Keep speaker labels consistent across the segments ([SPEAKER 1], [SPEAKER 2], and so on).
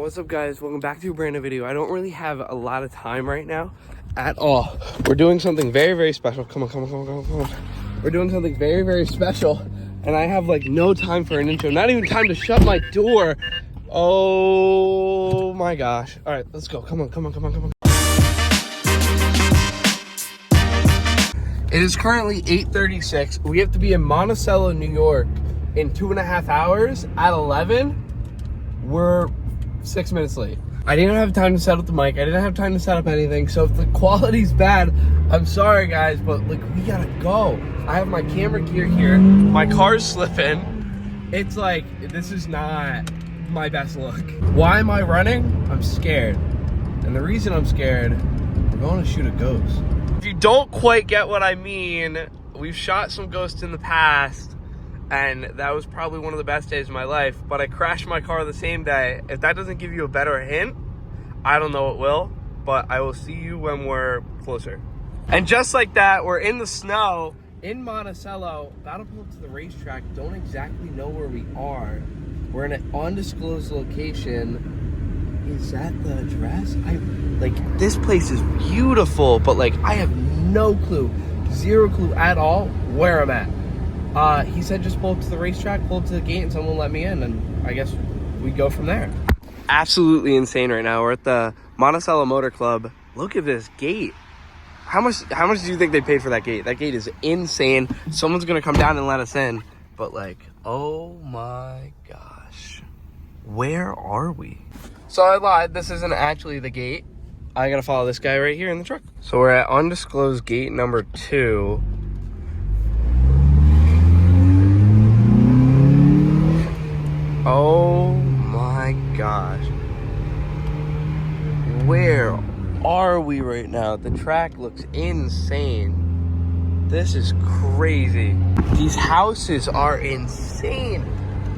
[SPEAKER 1] What's up guys, welcome back to a brand new video. I don't really have a lot of time right now at all. We're doing something very special. Come on. We're doing something very special and I have like no time for an intro, not even time to shut my door. Oh my gosh. All right, let's go. Come on. It is currently 8:36. We have to be in Monticello, New York in 2.5 hours at 11. We're 6 minutes late. I didn't have time to set up the mic. I didn't have time to set up anything. So if the quality's bad, I'm sorry guys, but like we gotta go. I have my camera gear here. My car's slipping. It's like, this is not my best look. Why am I running? I'm scared. And the reason I'm scared, we're going to shoot a ghost. If you don't quite get what I mean, we've shot some ghosts in the past. And that was probably one of the best days of my life, but I crashed my car the same day. If that doesn't give you a better hint, I don't know what will, but I will see you when we're closer. And just like that, we're in the snow in Monticello, about to pull up to the racetrack, don't exactly know where we are. We're in an undisclosed location. Is that the address? This place is beautiful, but like, I have no clue, zero clue at all where I'm at. He said just pull up to the racetrack, pull up to the gate, and someone will let me in, and I guess we go from there. Absolutely insane right now. We're at the Monticello Motor Club. Look at this gate. How much do you think they paid for that gate? That gate is insane. Someone's gonna come down and let us in. But like, oh my gosh. Where are we? So I lied, this isn't actually the gate. I gotta follow this guy right here in the truck. So we're at undisclosed gate number 2. Oh my gosh. Where are we right now? The track looks insane. This is crazy. These houses are insane.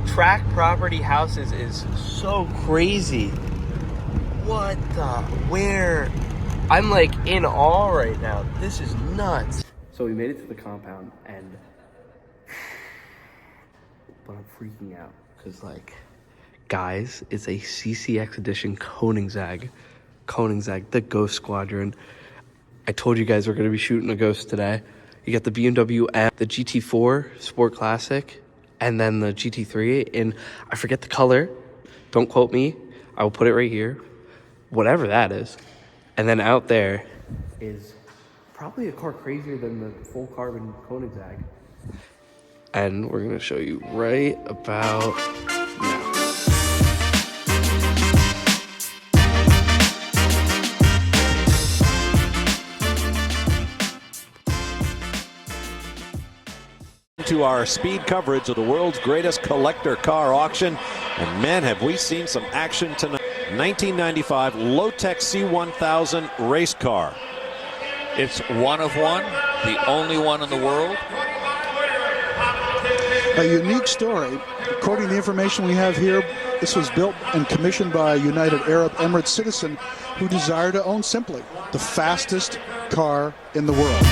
[SPEAKER 1] Track property houses is so crazy. What the, where? I'm like in awe right now. This is nuts. So we made it to the compound and, but I'm freaking out. Because like, guys, it's a CCX Edition Koenigsegg, the Ghost Squadron. I told you guys we're going to be shooting a ghost today. You got the BMW M, the GT4 Sport Classic, and then the GT3 in, I forget the color. Don't quote me. I will put it right here. Whatever that is. And then out there is probably a car crazier than the full carbon Koenigsegg. And we're gonna show you right about now.
[SPEAKER 2] To our speed coverage of the world's greatest collector car auction, and man, have we seen some action tonight. 1995 low-tech C1000 race car.
[SPEAKER 3] It's one of one, the only one in the world.
[SPEAKER 4] A unique story. According to the information we have here, this was built and commissioned by a United Arab Emirates citizen who desired to own simply the fastest car in the world.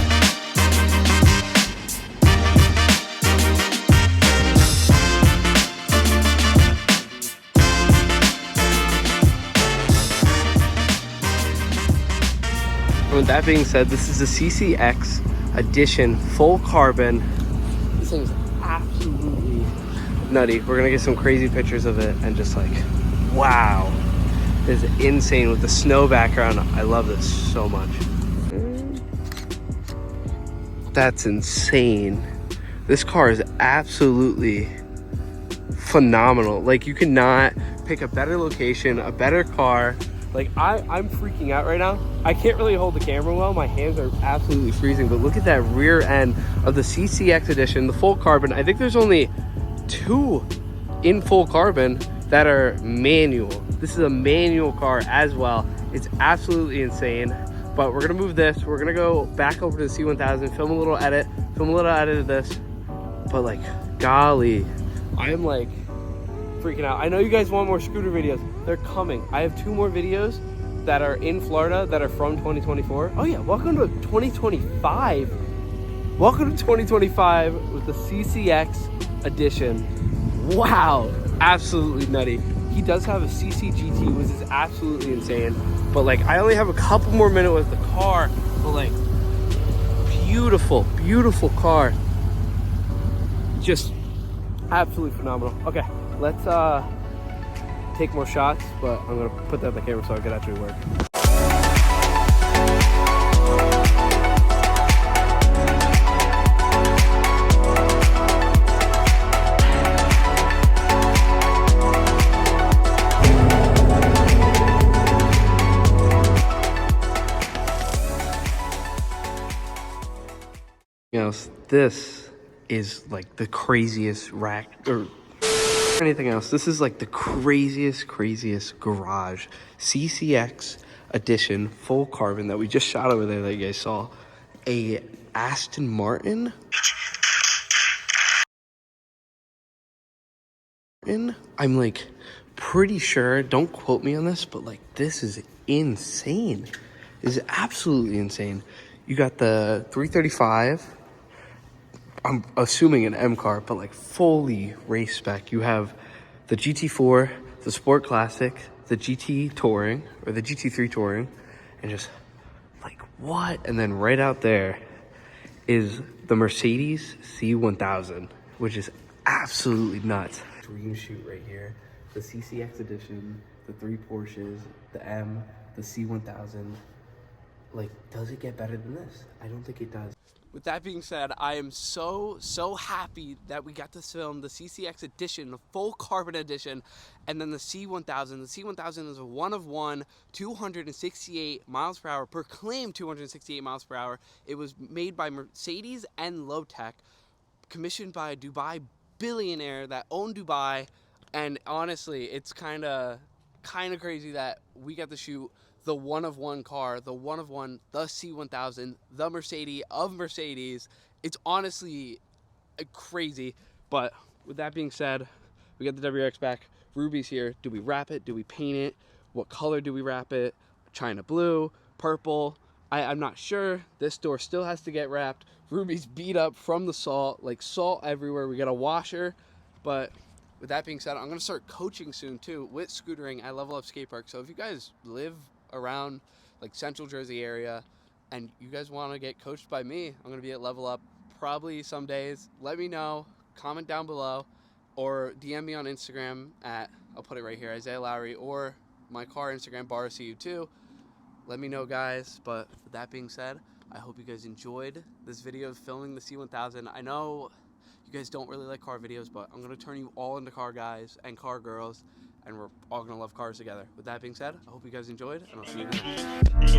[SPEAKER 1] With that being said, this is the CCX Edition full carbon. This thing's absolutely nutty. We're gonna get some crazy pictures of it and just like, wow, this is insane with the snow background. I love this so much. That's insane. This car is absolutely phenomenal. Like, you cannot pick a better location, a better car. Like, I'm freaking out right now. I can't really hold the camera well. My hands are absolutely freezing, but look at that rear end of the CCX Edition, the full carbon. I think there's only 2 in full carbon that are manual. This is a manual car as well. It's absolutely insane, but we're gonna move this. We're gonna go back over to the C1000, film a little edit of this, but like, golly, I am like freaking out. I know you guys want more scooter videos. They're coming. I have 2 more videos that are in Florida that are from 2024. Oh yeah, welcome to 2025. Welcome to 2025 with the CCX Edition. Wow, absolutely nutty. He does have a CC GT, which is absolutely insane. But like, I only have a couple more minutes with the car. But like, beautiful, beautiful car. Just absolutely phenomenal. Okay, let's take more shots, but I'm gonna put that on the camera so I can actually work. You know, this is like the craziest rack or anything else. This is like the craziest garage. CCX Edition full carbon that we just shot over there that you guys saw. A Aston Martin. I'm like pretty sure, don't quote me on this, but like this is insane. This is absolutely insane. You got the 335. I'm assuming an M car, but like fully race spec. You have the GT4, the Sport Classic, the GT Touring, or the GT3 Touring, and just like what? And then right out there is the Mercedes C1000, which is absolutely nuts. Dream shoot right here. The CCX Edition, the 3 Porsches, the M, the C1000. Like, does it get better than this? I don't think it does. With that being said, I am so happy that we got to film the CCX Edition, the full carbon edition, and then the C1000. The C1000 is a one-of-one, 268 miles per hour, proclaimed 268 miles per hour. It was made by Mercedes and Low Tech, commissioned by a Dubai billionaire that owned Dubai, and honestly, it's kind of crazy that we got to shoot the one-of-one car, the one-of-one, the C1000, the Mercedes of Mercedes. It's honestly crazy. But with that being said, we got the WRX back. Ruby's here. Do we wrap it? Do we paint it? What color do we wrap it? China blue, purple. I'm not sure. This door still has to get wrapped. Ruby's beat up from the salt, like salt everywhere. We got to wash her. But with that being said, I'm going to start coaching soon too with scootering at Level Up Skate Park. So if you guys live around like Central Jersey area and you guys want to get coached by me, I'm going to be at Level Up probably some days. Let me know, comment down below, or DM me on Instagram at, I'll put it right here, Isaiah Lowry, or my car Instagram, BarCU2. Let me know, guys. But with that being said, I hope you guys enjoyed this video of filming the C1000. I know you guys don't really like car videos, but I'm going to turn you all into car guys and car girls, and we're all going to love cars together. With that being said, I hope you guys enjoyed, and I'll see you next time.